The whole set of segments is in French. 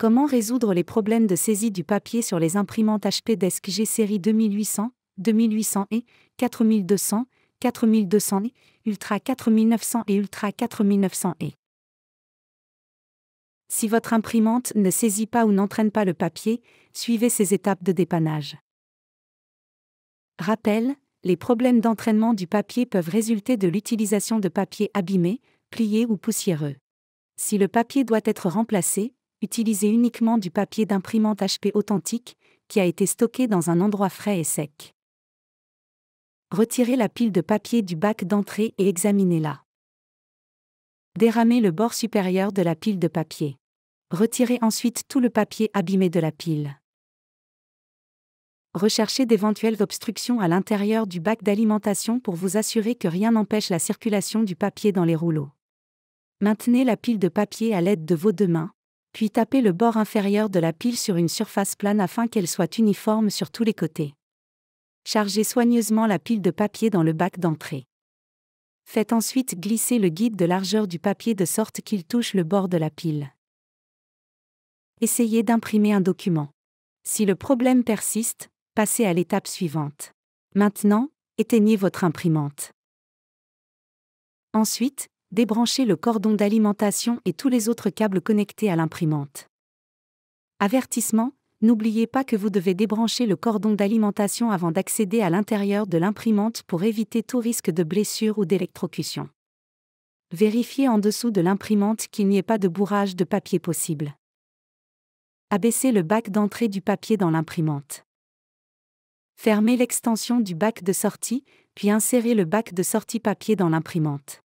Comment résoudre les problèmes de saisie du papier sur les imprimantes HP Desk G série 2800, 2800E, 4200, 4200E, Ultra 4900 et Ultra 4900E? Si votre imprimante ne saisit pas ou n'entraîne pas le papier, suivez ces étapes de dépannage. Rappel, les problèmes d'entraînement du papier peuvent résulter de l'utilisation de papier abîmé, plié ou poussiéreux. Si le papier doit être remplacé, utilisez uniquement du papier d'imprimante HP authentique, qui a été stocké dans un endroit frais et sec. Retirez la pile de papier du bac d'entrée et examinez-la. Déramez le bord supérieur de la pile de papier. Retirez ensuite tout le papier abîmé de la pile. Recherchez d'éventuelles obstructions à l'intérieur du bac d'alimentation pour vous assurer que rien n'empêche la circulation du papier dans les rouleaux. Maintenez la pile de papier à l'aide de vos deux mains, puis tapez le bord inférieur de la pile sur une surface plane afin qu'elle soit uniforme sur tous les côtés. Chargez soigneusement la pile de papier dans le bac d'entrée. Faites ensuite glisser le guide de largeur du papier de sorte qu'il touche le bord de la pile. Essayez d'imprimer un document. Si le problème persiste, passez à l'étape suivante. Maintenant, éteignez votre imprimante. Ensuite, débranchez le cordon d'alimentation et tous les autres câbles connectés à l'imprimante. Avertissement, n'oubliez pas que vous devez débrancher le cordon d'alimentation avant d'accéder à l'intérieur de l'imprimante pour éviter tout risque de blessure ou d'électrocution. Vérifiez en dessous de l'imprimante qu'il n'y ait pas de bourrage de papier possible. Abaissez le bac d'entrée du papier dans l'imprimante. Fermez l'extension du bac de sortie, puis insérez le bac de sortie papier dans l'imprimante.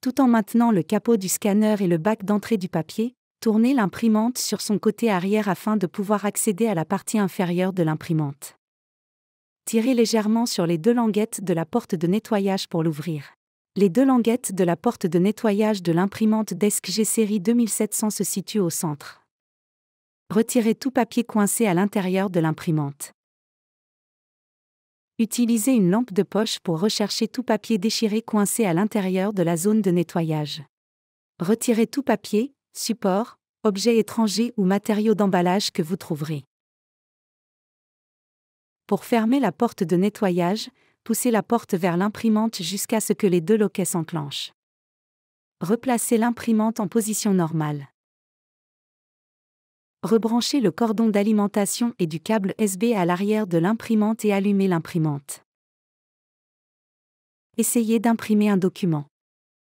Tout en maintenant le capot du scanner et le bac d'entrée du papier, tournez l'imprimante sur son côté arrière afin de pouvoir accéder à la partie inférieure de l'imprimante. Tirez légèrement sur les deux languettes de la porte de nettoyage pour l'ouvrir. Les deux languettes de la porte de nettoyage de l'imprimante Desk G série 2700 se situent au centre. Retirez tout papier coincé à l'intérieur de l'imprimante. Utilisez une lampe de poche pour rechercher tout papier déchiré coincé à l'intérieur de la zone de nettoyage. Retirez tout papier, support, objet étranger ou matériau d'emballage que vous trouverez. Pour fermer la porte de nettoyage, poussez la porte vers l'imprimante jusqu'à ce que les deux loquets s'enclenchent. Replacez l'imprimante en position normale. Rebranchez le cordon d'alimentation et du câble USB à l'arrière de l'imprimante et allumez l'imprimante. Essayez d'imprimer un document.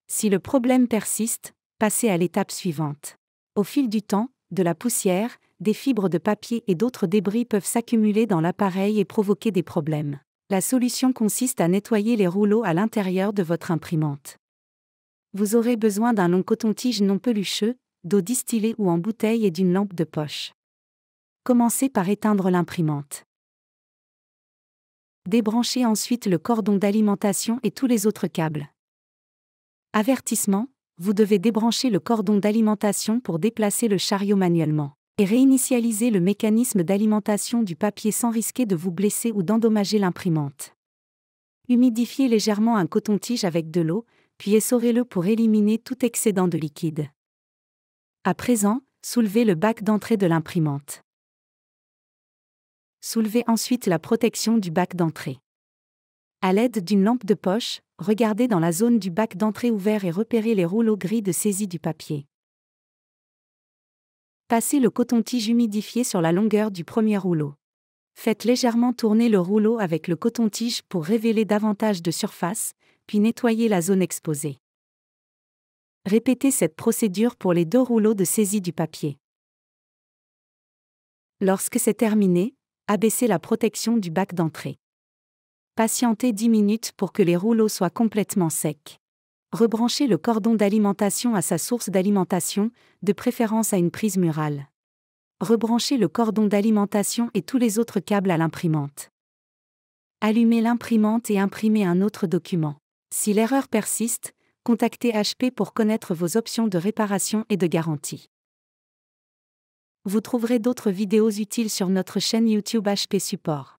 Si le problème persiste, passez à l'étape suivante. Au fil du temps, de la poussière, des fibres de papier et d'autres débris peuvent s'accumuler dans l'appareil et provoquer des problèmes. La solution consiste à nettoyer les rouleaux à l'intérieur de votre imprimante. Vous aurez besoin d'un long coton-tige non pelucheux, d'eau distillée ou en bouteille et d'une lampe de poche. Commencez par éteindre l'imprimante. Débranchez ensuite le cordon d'alimentation et tous les autres câbles. Avertissement, vous devez débrancher le cordon d'alimentation pour déplacer le chariot manuellement, et réinitialiser le mécanisme d'alimentation du papier sans risquer de vous blesser ou d'endommager l'imprimante. Humidifiez légèrement un coton-tige avec de l'eau, puis essorez-le pour éliminer tout excédent de liquide. À présent, soulevez le bac d'entrée de l'imprimante. Soulevez ensuite la protection du bac d'entrée. À l'aide d'une lampe de poche, regardez dans la zone du bac d'entrée ouvert et repérez les rouleaux gris de saisie du papier. Passez le coton-tige humidifié sur la longueur du premier rouleau. Faites légèrement tourner le rouleau avec le coton-tige pour révéler davantage de surface, puis nettoyez la zone exposée. Répétez cette procédure pour les deux rouleaux de saisie du papier. Lorsque c'est terminé, abaissez la protection du bac d'entrée. Patientez 10 minutes pour que les rouleaux soient complètement secs. Rebranchez le cordon d'alimentation à sa source d'alimentation, de préférence à une prise murale. Rebranchez le cordon d'alimentation et tous les autres câbles à l'imprimante. Allumez l'imprimante et imprimez un autre document. Si l'erreur persiste, contactez HP pour connaître vos options de réparation et de garantie. Vous trouverez d'autres vidéos utiles sur notre chaîne YouTube HP Support.